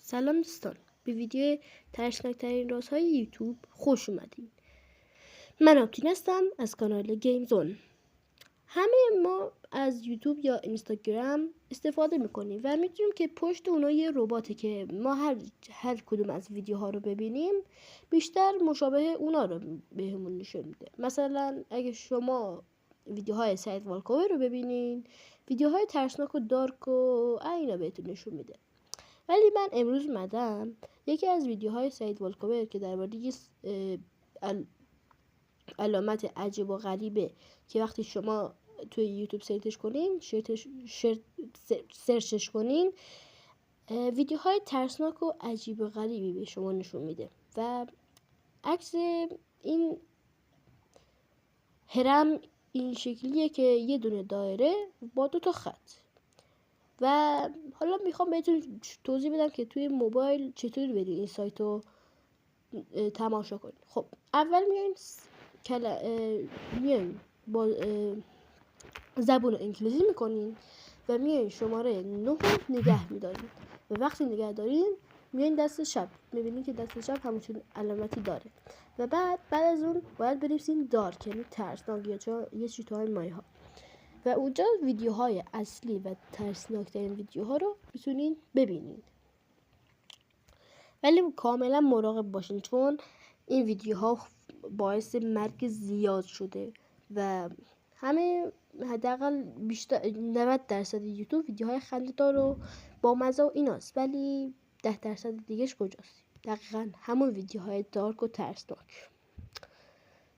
سلام دوستان، به ویدیو ترسناکترین رازهای یوتیوب خوش اومدین. من آپتین هستم از کانال گیم زون. همه ما از یوتیوب یا اینستاگرام استفاده میکنیم و میدونیم که پشت اونا یه رباته که ما هر کدوم از ویدیوها رو ببینیم بیشتر مشابه اونا رو بهمون نشون میده. مثلا اگه شما ویدیوهای سعید والکاور رو ببینین، ویدیوهای ترسناک و دارک و اینا بهتون نشون میده. ولی من امروز اومدم یکی از ویدیوهای سعید والکاور که درباره علامت عجیب و غریبه که وقتی شما توی یوتیوب سرچش کنین ویدیوهای ترسناک و عجیب و غریبی به شما نشون میده و عکس این هرم این شکلیه که یه دونه دایره با 2 تا خط. و حالا میخوام بهتون توضیح بدم که توی موبایل چطوری برید این سایت رو تماشا کنید. خب اول میاین با زبان انگلیسی میکنین و میاین شماره 9 رو نگه میدارین و وقتی نگه دارین میاین دست چپ، میبینین که دست چپ همچون علامتی داره و بعد از اون باید بنویسین دارک، یعنی ترسناک یا یه چیزهای مایه ها، و اونجا ویدیوهای اصلی و ترسناکترین ویدیوها رو میتونین ببینین. ولی کاملا مراقب باشین چون این ویدیوها باعث مرگ زیاد شده و همه حداقل بیشتر 90% یوتیوب ویدیوهای خنده‌دار و با مزه و ایناست، ولی 10% دیگهش کجاست؟ دقیقا همون ویدیوهای دارک و ترسناک.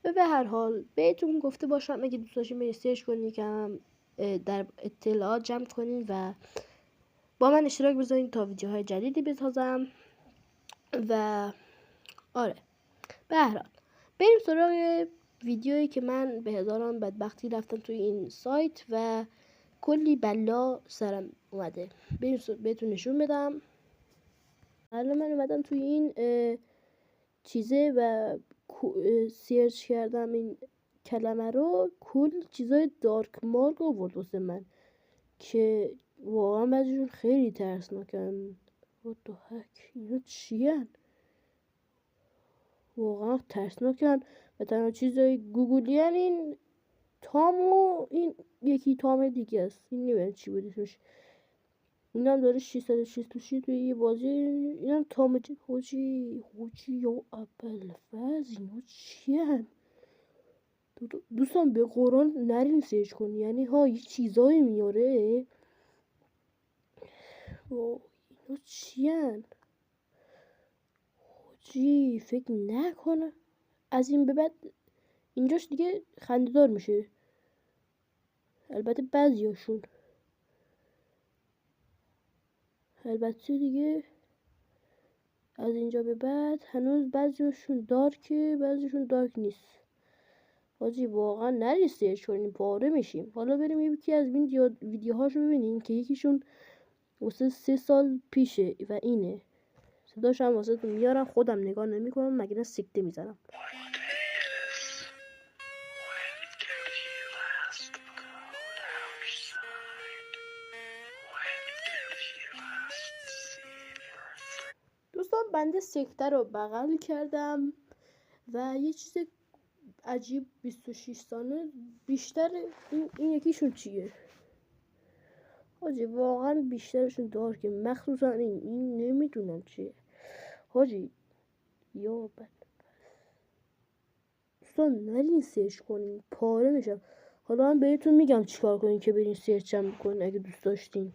و به هر حال بهتون گفته باشم اگه دوست داشتین برید سرچ کنین که در اطلاعات جمع کنین و با من اشتراک بذارین تا ویدیوهای جدیدی بسازم. و آره، به هر حال بریم سراغ ویدیویی که من به هزاران بدبختی رفتم توی این سایت و کلی بلا سرم اومده. بریم بهتون نشون بدم. الان من اومدم توی این چیزه و سرچ کردم این کلمه رو، کل چیزای دارک مارک آورد واسه من که واقعا بعضیشون خیلی ترسناکن. what the heck، اینا چیان؟ واقعا ترسناکن و تنها چیزای گوگلی هن این تام و این یکی تام دیگه است، این نمیدونم چی بود اسمش. این هم داره 666 توی یه بازی. این هم تام حاجی یا ابوالفضل، اینا چی هن؟ دوستان به قرآن نرین سرچ کن، یعنی ها یه چیزایی میاره. اینا چی هن؟ حاجی فکر نکنه از این به بعد اینجاش دیگه خنده‌دار میشه، البته بعضیاشون، البته دیگه از اینجا به بعد هنوز بعضیاشون دارکه بعضیشون دارک نیست. حاجی واقعا نری سرچ کنیم، پاره میشیم. حالا بریم یکی از ویدیوهاشو ببینیم که یکیشون واسه 3 سال پیشه و اینه، صداش هم واسه تو میارم، خودم نگاه نمیکنم مگه نه سکته میزنم. دوستان بنده سکته رو بغل کردم و یه چیز عجیب 26 ثانیه بیشتر این یکیشون چیه؟ حاجی واقعا بیشترشون دارکه، مخصوصا این نمیدونم چیه. حاجی یا بد دوستان نرین سرچ کنین، پاره میشم. حالا من بهتون میگم چیکار کنین که برین سرچ هم کنین اگه دوست داشتین.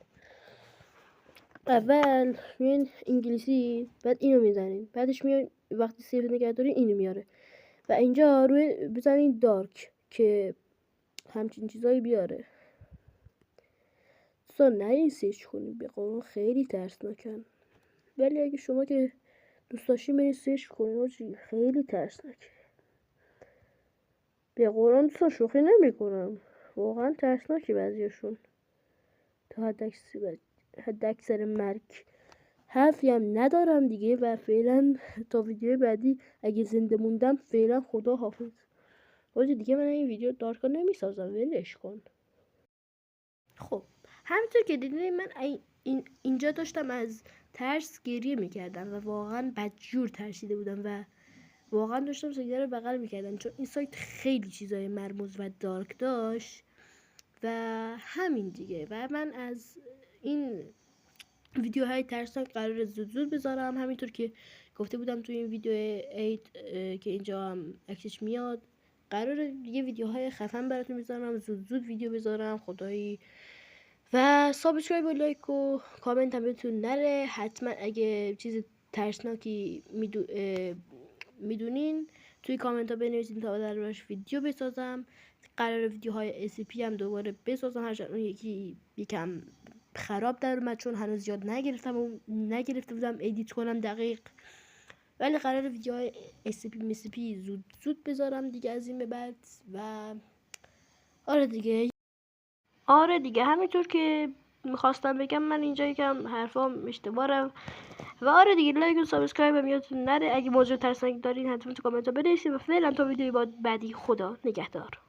اول میان انگلیسی، بعد اینو میزنین، بعدش میان وقتی سیو نگه دارین اینو میاره و اینجا روی بزنین دارک که همچین چیزایی بیاره. دوستان نرین سرچ کنین، به قرآن خیلی ترسناکن، ولی اگه شما که دوست داشتین برین سرچ کنین خیلی ترسناکه. به قرآن دوستان شوخی نمیکنم، واقعا ترسناکه بعضیشون تا حد اکثر مرگ. حرفی هم ندارم دیگه و فعلا تا ویدیو بعدی اگه زنده موندم فعلا خدا حافظ. حاجی دیگه من این ویدیو دارکا نمیسازم، ولش کن. خب همینطور که دیدین من اینجا داشتم از ترس گریه میکردم و واقعا بدجور ترسیده بودم و واقعا داشتم سایت رو بغل میکردم، چون این سایت خیلی چیزای مرموز و دارک داشت و همین دیگه. و من از این ویدیوهای ترسناک قرار زود بذارم، همینطور که گفته بودم توی این ویدیو 8 که اینجا هم عکسش میاد. قرار دیگه ویدیوهای خفن براتون میذارم، زود ویدیو بذارم خدایی. و سابسکرایب و لایک و کامنت هم بهتون نره. حتما اگه چیز ترسناکی میدونین توی کامنت ها بنویسین تا دربارش ویدیو بسازم. قرار ویدیوهای SCP هم دوباره بسازم، هرچند اون یکم خراب در اومد چون هنوز یاد نگرفته بودم ادیت کنم دقیق، ولی قرار ویدیوهای SCP زود بذارم دیگه از این به بعد. و آره دیگه همینطور که میخواستم بگم، من اینجا یکم حرفام اشتباهه. و آره دیگه لایک و سابسکرایب هم یادتون نره. اگه موضوع ترسناک دارین حتما تو کامنت ها بنویسید. و فعلا تا ویدیوی بعدی، خدا نگهدار.